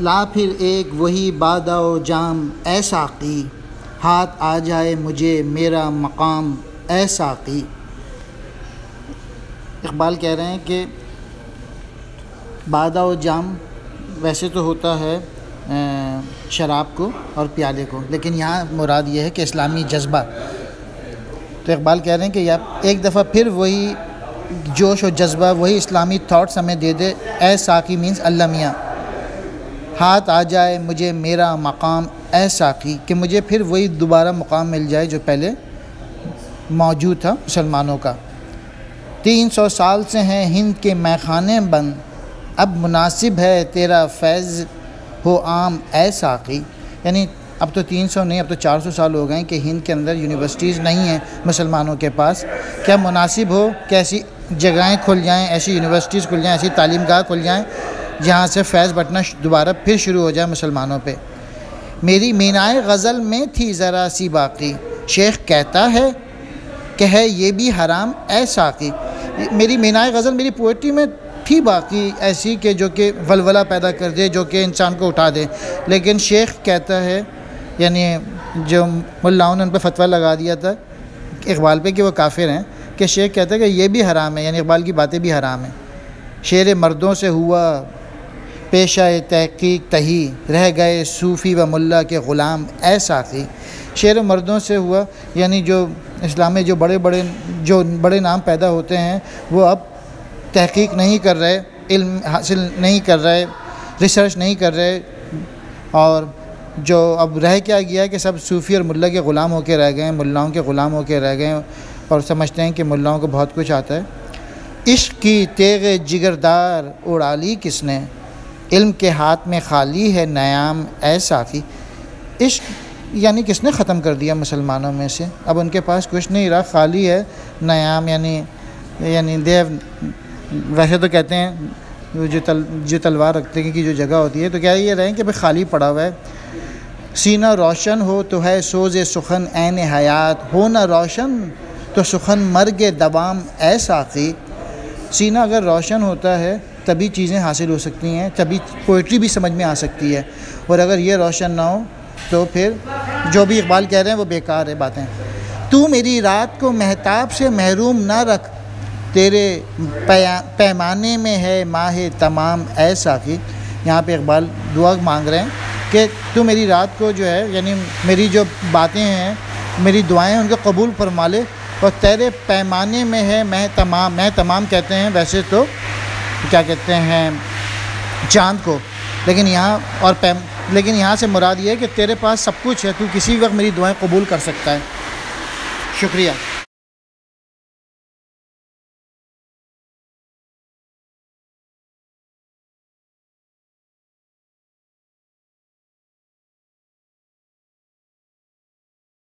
لا پھر ایک وہی بادہ و جام اے ساقی، ہاتھ آ جائے مجھے میرا مقام اے ساقی۔ اقبال کہہ رہے ہیں کہ بادہ و جام ویسے تو ہوتا ہے شراب کو اور پیالے کو، لیکن یہاں مراد یہ ہے کہ اسلامی جذبہ۔ تو اقبال کہہ رہے ہیں کہ ایک دفعہ پھر وہی جوش و جذبہ، وہی اسلامی تھاٹس ہمیں دے دے۔ اے ساقی مینس اللہ میاں، ہاتھ آ جائے مجھے میرا مقام اے ساقی، کہ مجھے پھر وہی دوبارہ مقام مل جائے جو پہلے موجود تھا مسلمانوں کا۔ 300 سال سے ہیں ہند کے میخانے بند، اب مناسب ہے تیرا فیض ہو عام اے ساقی۔ یعنی اب تو 300 نہیں، اب تو 400 سال ہو گئے کہ ہند کے اندر یونیورسٹیز نہیں ہیں مسلمانوں کے پاس۔ کیا مناسب ہو کہ ایسی جگہیں کھل جائیں، ایسی یونیورسٹیز کھل جائیں، ایسی تعلیم گاہ کھل جائیں جہاں سے فیض بٹنا دوبارہ پھر شروع ہو جائے مسلمانوں پہ۔ میری مینائے غزل میں تھی ذرا سی باقی، شیخ کہتا ہے کہ ہے یہ بھی حرام اے ساقی۔ میری مینائے غزل، میری پوئٹری میں تھی باقی ایسی کہ جو کہ ولولہ پیدا کر دے، جو کہ انسان کو اٹھا دے، لیکن شیخ کہتا ہے، یعنی جو ملاؤں نے ان پہ فتویٰ لگا دیا تھا اقبال پہ کہ وہ کافر ہیں، کہ شیخ کہتا ہے کہ یہ بھی حرام ہے، یعنی اقبال کی باتیں بھی حرام ہیں۔ شیر مردوں سے ہوا پیشہ تحقیق تہی، رہ گئے صوفی و ملا کے غلام اے ساقی۔ شیر مردوں سے ہوا یعنی جو اسلام میں جو بڑے نام پیدا ہوتے ہیں وہ اب تحقیق نہیں کر رہے، علم حاصل نہیں کر رہے، ریسرچ نہیں کر رہے، اور جو اب رہ کیا گیا کہ سب صوفی اور ملا کے غلام ہو کے رہ گئے ہیں، ملاؤں کے غلام ہو کے رہ گئے ہیں، اور سمجھتے ہیں کہ ملاؤں کو بہت کچھ آتا ہے۔ عشق کی تیغ جگردار اڑا لی کس نے، علم کے ہاتھ میں خالی ہے نیام اے ساقی۔ عشق یعنی کس نے ختم کر دیا مسلمانوں میں سے، اب ان کے پاس کچھ نہیں رہا، خالی ہے نیام، یعنی ویسے تو کہتے ہیں جو تلوار رکھتے ہیں کہ جو جگہ ہوتی ہے، تو کیا یہ رہیں کہ بھئی خالی پڑا ہوا ہے۔ سینہ روشن ہو تو ہے سوز سخن عین حیات، ہو نہ روشن تو سخن مرگ دوام اے ساقی۔ سینہ اگر روشن ہوتا ہے تبھی چیزیں حاصل ہو سکتی ہیں، تبھی پوئٹری بھی سمجھ میں آ سکتی ہے، اور اگر یہ روشن نہ ہو تو پھر جو بھی اقبال کہہ رہے ہیں وہ بیکار ہے باتیں۔ تو میری رات کو مہتاب سے محروم نہ رکھ، تیرے پیمانے میں ہے ماہ تمام اے ساقی۔ یہاں پہ اقبال دعا مانگ رہے ہیں کہ تو میری رات کو جو ہے، یعنی میری جو باتیں ہیں، میری دعائیں ان کو قبول فرما لے، اور تیرے پیمانے میں ہے مہ تمام۔ مہ تمام کہتے ہیں ویسے تو کیا کہتے ہیں چاند کو، لیکن یہاں سے مراد یہ ہے کہ تیرے پاس سب کچھ ہے، تو کسی وقت میری دعائیں قبول کر سکتا ہے۔ شکریہ۔